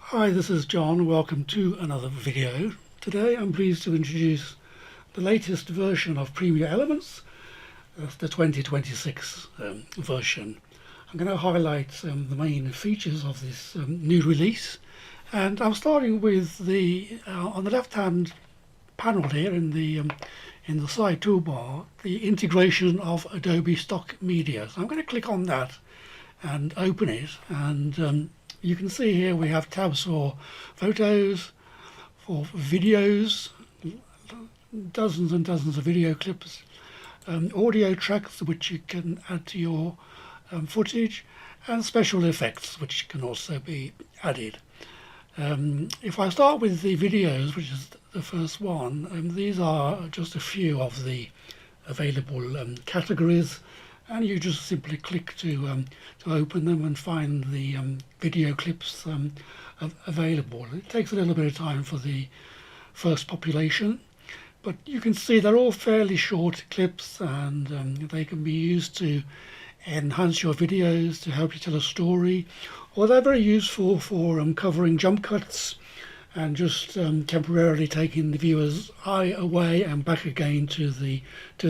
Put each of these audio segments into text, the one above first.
Hi, this is John. Welcome to another video. Today I'm pleased to introduce the latest version of Premiere Elements, the 2026 version. I'm going to highlight the main features of this new release, and I'm starting with the on the left-hand panel here in the side toolbar, the integration of Adobe stock media. So I'm going to click on that and open it, and you can see here we have tabs for photos, for videos, dozens and dozens of video clips, audio tracks which you can add to your footage, and special effects which can also be added. If I start with the videos, which is the first one, these are just a few of the available categories, and you just simply click to open them and find the video clips available. It takes a little bit of time for the first population, but you can see they're all fairly short clips, and they can be used to enhance your videos, to help you tell a story, or they're very useful for covering jump cuts and just temporarily taking the viewer's eye away and back again to the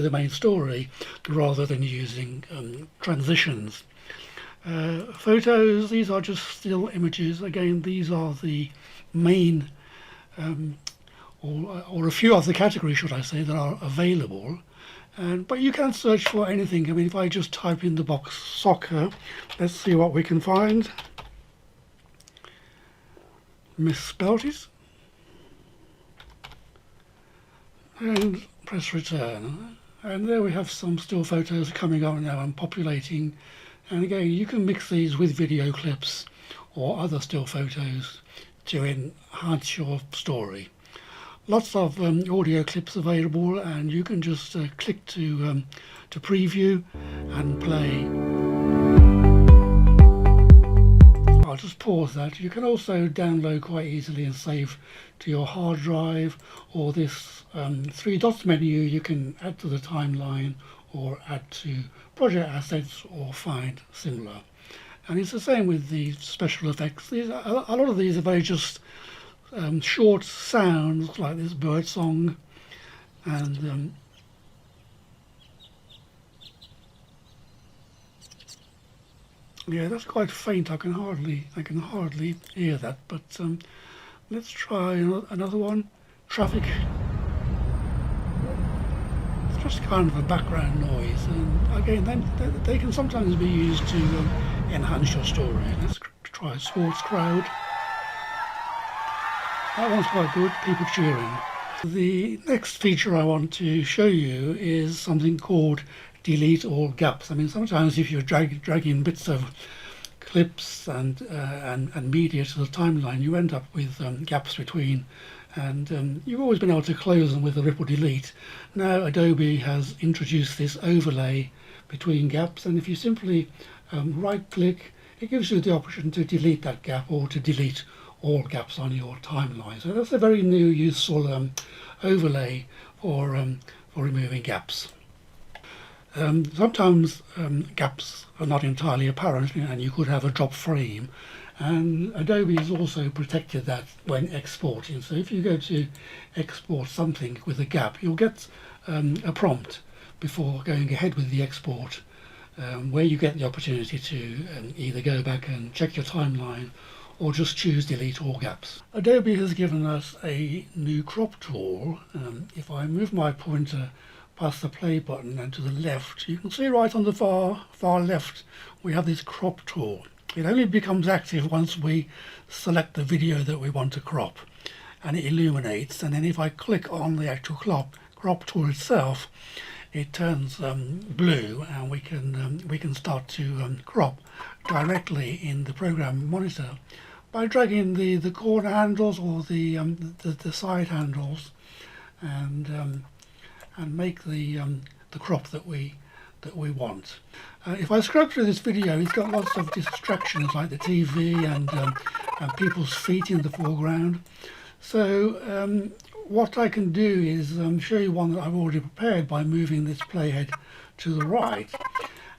main story, rather than using transitions. Photos, these are just still images. Again, these are the main or a few of the categories, should I say, that are available. But you can search for anything. I mean, if I just type in the box soccer, let's see what we can find. Misspelt it, and press return, and there we have some still photos coming up now and populating. And again, you can mix these with video clips or other still photos to enhance your story. Lots of audio clips available, and you can just click to preview and play. I'll just pause that. You can also download quite easily and save to your hard drive, or this three dots menu you can add to the timeline or add to project assets or find similar. And it's the same with the special effects. A lot of these are very just short sounds, like this bird song, and yeah, that's quite faint. I can hardly hear that. But let's try another one. Traffic. It's just kind of a background noise, and again, they can sometimes be used to enhance your story. Let's try sports crowd. That one's quite good. People cheering. The next feature I want to show you is something called delete all gaps. I mean, sometimes if you're dragging bits of clips and media to the timeline, you end up with gaps between, and you've always been able to close them with a ripple delete. Now Adobe has introduced this overlay between gaps, and if you simply right click, it gives you the option to delete that gap or to delete all gaps on your timeline. So that's a very new, useful overlay for removing gaps. Sometimes gaps are not entirely apparent, and you could have a drop frame, and Adobe has also protected that when exporting. So if you go to export something with a gap, you'll get a prompt before going ahead with the export, where you get the opportunity to either go back and check your timeline or just choose delete all gaps. Adobe has given us a new crop tool. If I move my pointer past the play button and to the left, you can see right on the far left we have this crop tool. It only becomes active once we select the video that we want to crop, and it illuminates, and then if I click on the actual crop tool itself, it turns blue, and we can start to crop directly in the program monitor by dragging the corner handles or the side handles, and make the crop that we want. If I scrub through this video, it's got lots of distractions like the TV and people's feet in the foreground. So what I can do is show you one that I've already prepared by moving this playhead to the right.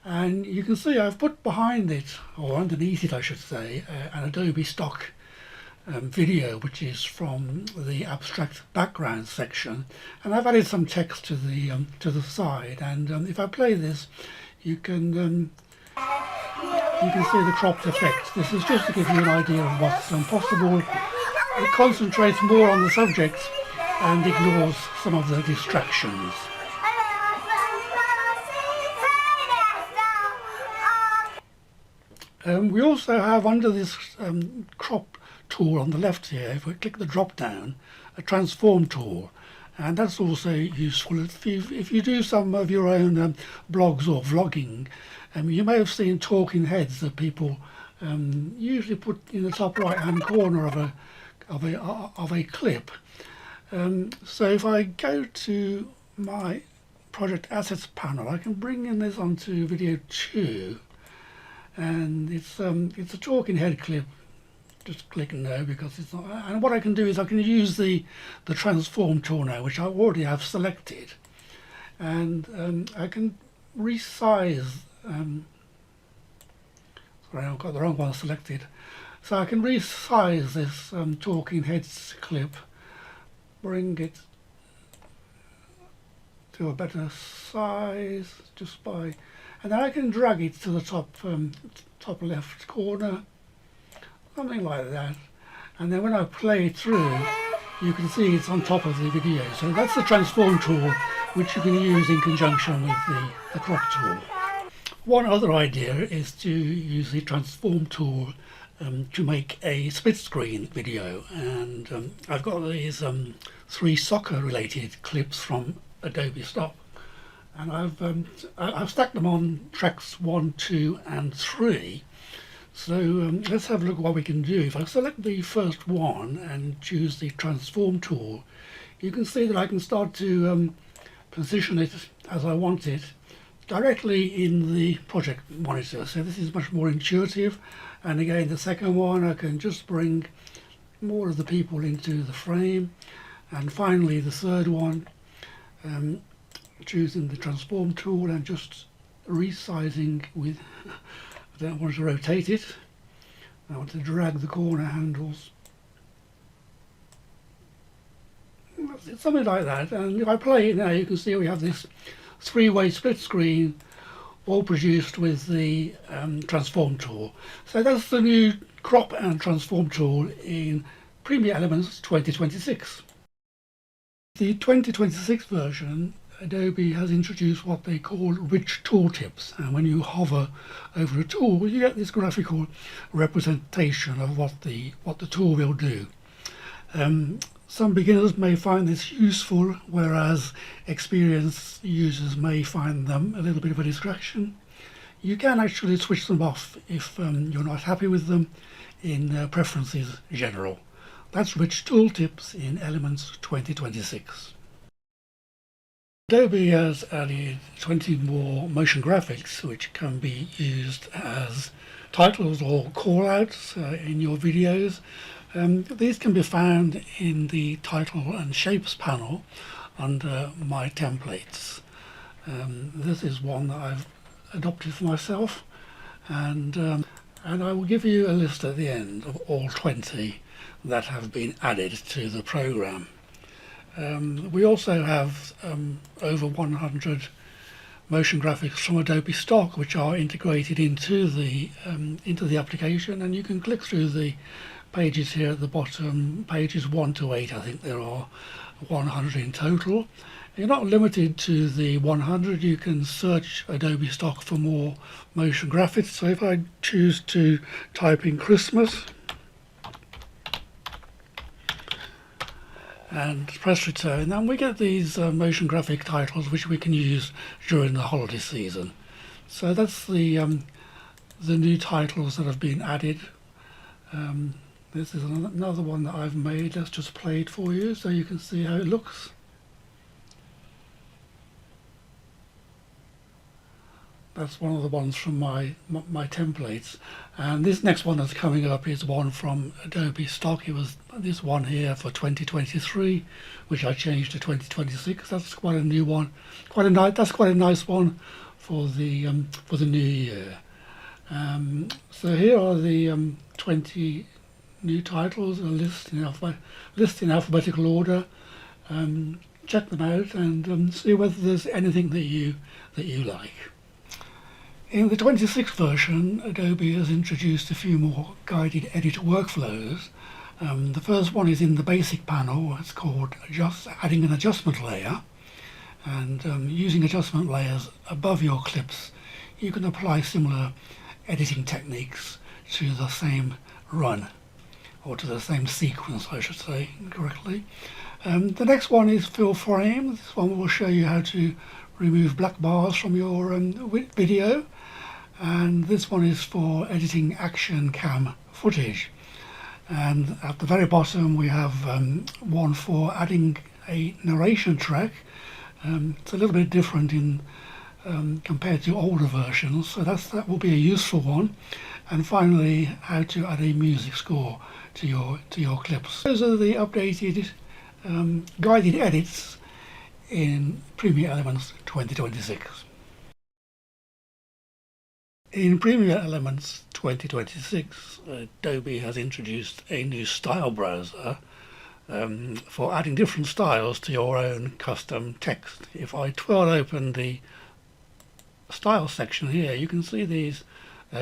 And you can see I've put behind it, or underneath it I should say, an Adobe stock video, which is from the abstract background section, and I've added some text to the side. And if I play this, you can see the cropped effect. This is just to give you an idea of what's possible. It concentrates more on the subject and ignores some of the distractions. We also have, under this crop tool on the left here, if we click the drop down, a transform tool, and that's also useful if you do some of your own blogs or vlogging. You may have seen talking heads that people usually put in the top right hand corner of a clip. So if I go to my project assets panel, I can bring in this onto video 2, and it's a talking head clip. Just click no because it's not. And what I can do is I can use the transform tool now, which I already have selected, and I can resize. Sorry, I've got the wrong one selected. So I can resize this talking heads clip, bring it to a better size just by, and then I can drag it to the top left corner, something like that. And then when I play it through, you can see it's on top of the video. So that's the transform tool, which you can use in conjunction with the crop tool. One other idea is to use the transform tool to make a split screen video, and I've got these 3 soccer related clips from Adobe stock, and I've stacked them on tracks 1, 2 and 3. So let's have a look at what we can do. If I select the first one and choose the transform tool, you can see that I can start to position it as I want it directly in the project monitor. So this is much more intuitive. And again, the second one, I can just bring more of the people into the frame. And finally, the third one, choosing the transform tool and just resizing with, I don't want to rotate it, I want to drag the corner handles, something like that. And if I play it now, you can see we have this 3-way split screen, all produced with the transform tool. So that's the new crop and transform tool in Premiere Elements 2026. The 2026 version, Adobe has introduced what they call rich tooltips, and when you hover over a tool, you get this graphical representation of what the tool will do. Some beginners may find this useful, whereas experienced users may find them a little bit of a distraction. You can actually switch them off if you're not happy with them in Preferences General. That's Rich Tooltips in Elements 2026. Adobe has added 20 more motion graphics which can be used as titles or callouts in your videos. These can be found in the Title and Shapes panel under My Templates. This is one that I've adopted for myself, and I will give you a list at the end of all 20 that have been added to the program. We also have over 100 motion graphics from Adobe stock which are integrated into the application, and you can click through the pages here at the bottom, pages 1 to 8. I think there are 100 in total. You're not limited to the 100. You can search Adobe stock for more motion graphics. So if I choose to type in Christmas and press return, then we get these motion graphic titles which we can use during the holiday season. So that's the new titles that have been added. This is another one that I've made. Let's just play it for you so you can see how it looks. That's one of the ones from my templates, and this next one that's coming up is one from Adobe stock. It was this one here for 2023, which I changed to 2026. That's quite a new one, that's quite a nice one for the new year. So here are the 20 new titles, a list in alphabetical order. Check them out and see whether there's anything that you like. In the 26th version, Adobe has introduced a few more guided edit workflows. The first one is in the basic panel. It's called adding an adjustment layer, and using adjustment layers above your clips, you can apply similar editing techniques to the same run, or to the same sequence, I should say correctly. The next one is fill frame. This one will show you how to remove black bars from your video, and this one is for editing action cam footage. And at the very bottom we have one for adding a narration track. It's a little bit different in compared to older versions, so that will be a useful one. And finally, how to add a music score to your clips. Those are the updated guided edits in Premiere Elements 2026. In Premiere Elements 2026, Adobe has introduced a new style browser for adding different styles to your own custom text. If I twirl open the style section here, you can see these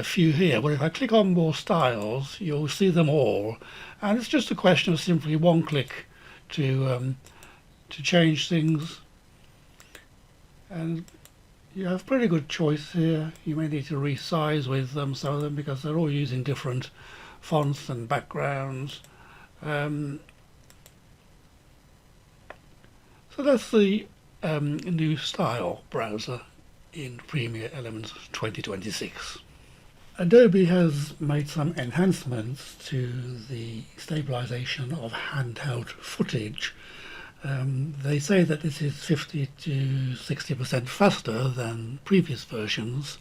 few here, but if I click on more styles, you'll see them all, and it's just a question of simply one click to change things, and you have pretty good choice here. You may need to resize with some of them because they're all using different fonts and backgrounds. So that's the new style browser in Premiere Elements 2026. Adobe has made some enhancements to the stabilization of handheld footage. They say that this is 50 to 60% faster than previous versions.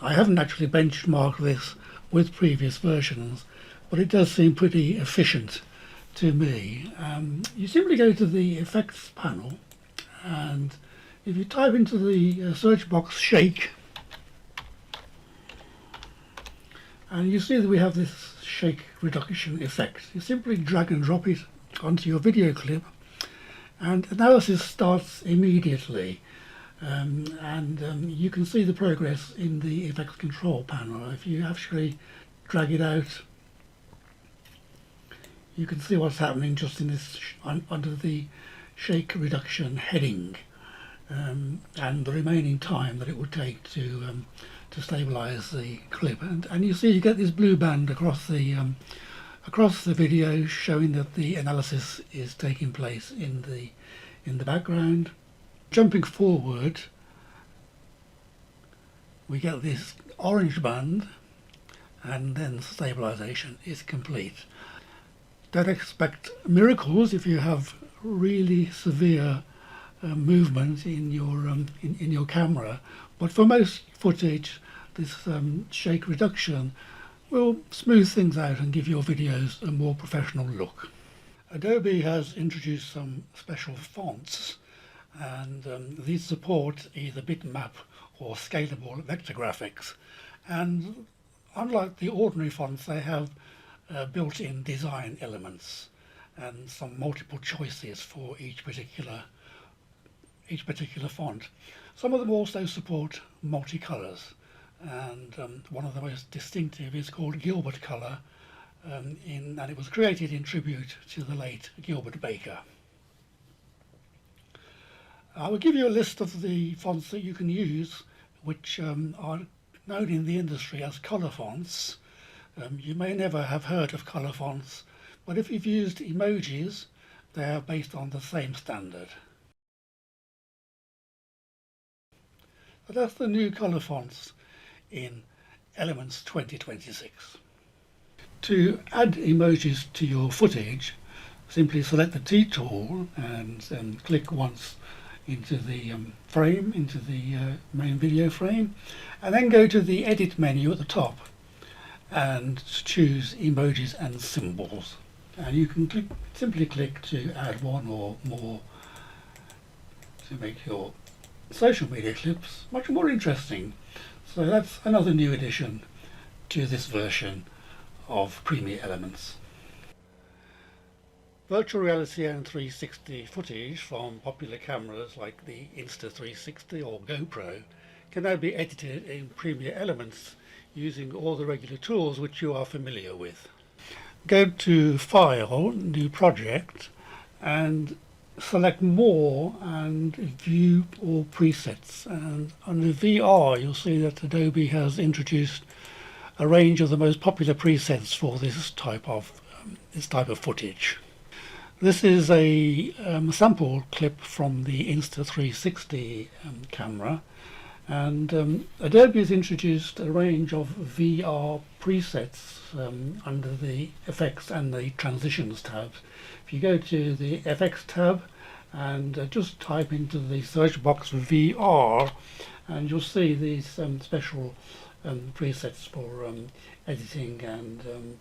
I haven't actually benchmarked this with previous versions, but it does seem pretty efficient to me. You simply go to the effects panel, and if you type into the search box shake, and you see that we have this shake reduction effect. You simply drag and drop it onto your video clip, and analysis starts immediately. You can see the progress in the effects control panel. If you actually drag it out, you can see what's happening just in this under the shake reduction heading, and the remaining time that it would take to stabilize the clip. And you see you get this blue band across the video showing that the analysis is taking place in the background. Jumping forward, we get this orange band, and then stabilization is complete. Don't expect miracles if you have really severe movement in your camera, but for most footage, this shake reduction will smooth things out and give your videos a more professional look. Adobe has introduced some special fonts, and these support either bitmap or scalable vector graphics, and unlike the ordinary fonts, they have built-in design elements and some multiple choices for each particular font. Some of them also support multicolours, and one of the most distinctive is called Gilbert Colour, and it was created in tribute to the late Gilbert Baker. I will give you a list of the fonts that you can use, which are known in the industry as colour fonts. You may never have heard of colour fonts, but if you've used emojis, they are based on the same standard. So that's the new colour fonts in Elements 2026. To add emojis to your footage, simply select the T tool and click once into the frame, into the main video frame, and then go to the Edit menu at the top and choose Emojis and Symbols. And you can simply click to add one or more to make your social media clips much more interesting. So that's another new addition to this version of Premiere Elements. Virtual reality and 360 footage from popular cameras like the Insta 360 or Go Pro can now be edited in Premiere Elements using all the regular tools which you are familiar with. Go to File, New Project, and select More and View All Presets. And under VR you'll see that Adobe has introduced a range of the most popular presets for this type of footage. This is a sample clip from the Insta360 camera, and Adobe has introduced a range of VR presets under the Effects and the Transitions tabs. If you go to the FX tab and just type into the search box for VR, and you'll see these special presets for editing and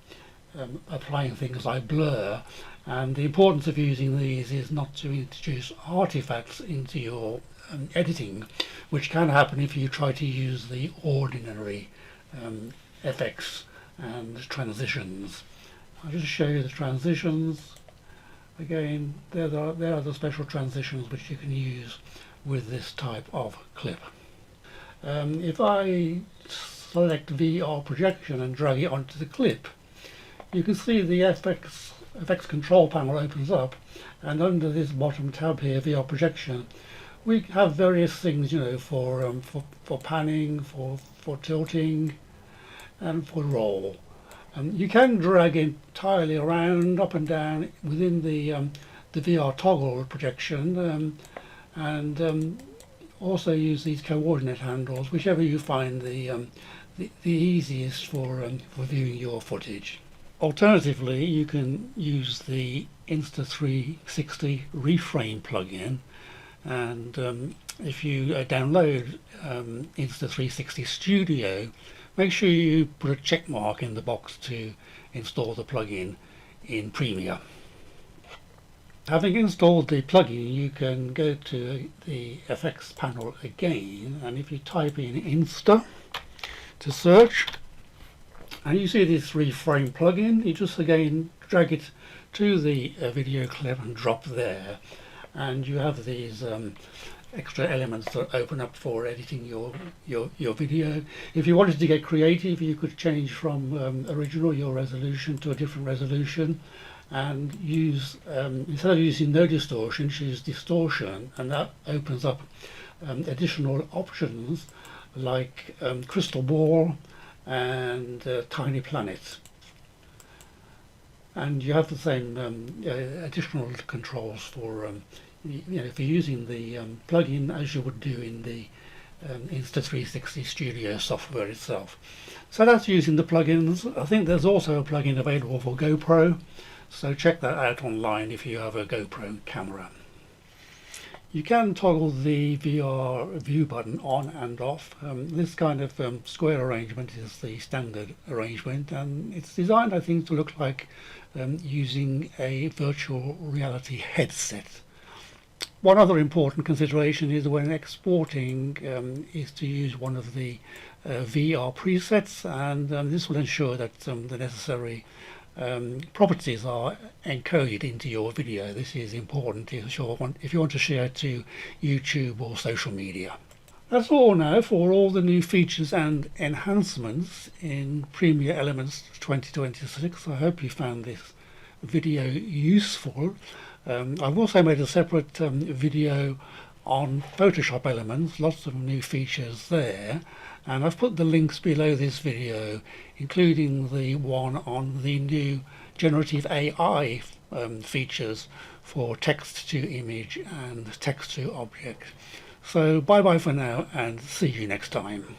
applying things like blur. And the importance of using these is not to introduce artifacts into your editing, which can happen if you try to use the ordinary effects and transitions. I'll just show you the transitions. Again, there are the special transitions which you can use with this type of clip. If I select VR projection and drag it onto the clip, you can see the effects control panel opens up, and under this bottom tab here, VR projection, we have various things, for panning, for tilting, and for roll. You can drag entirely around, up and down within the VR toggle projection, and also use these coordinate handles, whichever you find the easiest for viewing your footage. Alternatively, you can use the Insta360 Reframe plugin, and if you download Insta360 Studio, make sure you put a check mark in the box to install the plugin in Premiere. Having installed the plugin, you can go to the FX panel again, and if you type in Insta to search, and you see this Reframe plugin, you just again drag it to the video clip and drop there, and you have these extra elements that open up for editing your video. If you wanted to get creative, you could change from original, your resolution, to a different resolution, and use instead of using no distortion, choose distortion, and that opens up additional options like crystal ball and tiny planets. And you have the same additional controls for if you're using the plugin as you would do in the Insta360 Studio software itself. So that's using the plugins. I think there's also a plugin available for Go Pro, so check that out online if you have a Go Pro camera. You can toggle the VR view button on and off. This kind of square arrangement is the standard arrangement, and it's designed, I think, to look like using a virtual reality headset. One other important consideration is when exporting is to use one of the VR presets, and this will ensure that the necessary properties are encoded into your video. This is important if you want to share it to YouTube or social media. That's all now for all the new features and enhancements in Premiere Elements 2026. I hope you found this video useful. I've also made a separate video on Photoshop Elements, lots of new features there, and I've put the links below this video, including the one on the new Generative AI features for text to image and text to object. So bye bye for now, and see you next time.